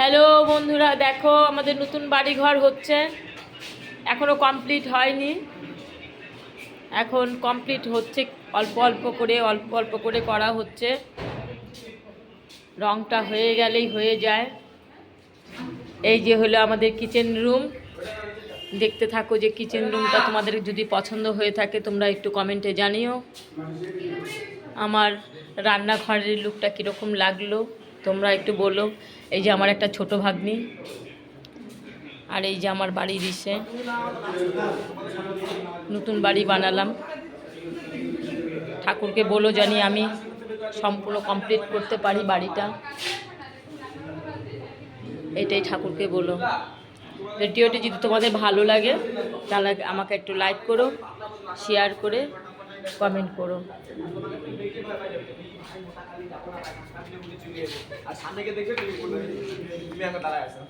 Hello বন্ধুরা, দেখো আমাদের নতুন বাড়ি ঘর হচ্ছে, এখনো কমপ্লিট হয়নি। এখন কমপ্লিট হচ্ছে, অল্প অল্প করে করা হচ্ছে। রংটা হয়ে গেলেই হয়ে যায়। এই যে হলো আমাদের কিচেন রুম। দেখতে থাকো যে কিচেন রুমটা তোমাদের যদি পছন্দ হয়ে থাকে তোমরা একটু কমেন্টে জানিও। আমার রান্নাঘরের লুকটা কীরকম লাগলো তোমরা একটু বলো। এই যে আমার একটা ছোট ভাগ্নি, আর এই যে আমার বাড়ির ইসে নতুন বাড়ি বানালাম। ঠাকুরকে বলো জানি আমি সম্পূর্ণ কমপ্লিট করতে পারি বাড়িটা, এটাই ঠাকুরকে বলো। ভিডিওটি যদি তোমাদের ভালো লাগে তাহলে আমাকে একটু লাইক করো, শেয়ার করে কমেন্ট করো। আর সামনে দেখবে তুমি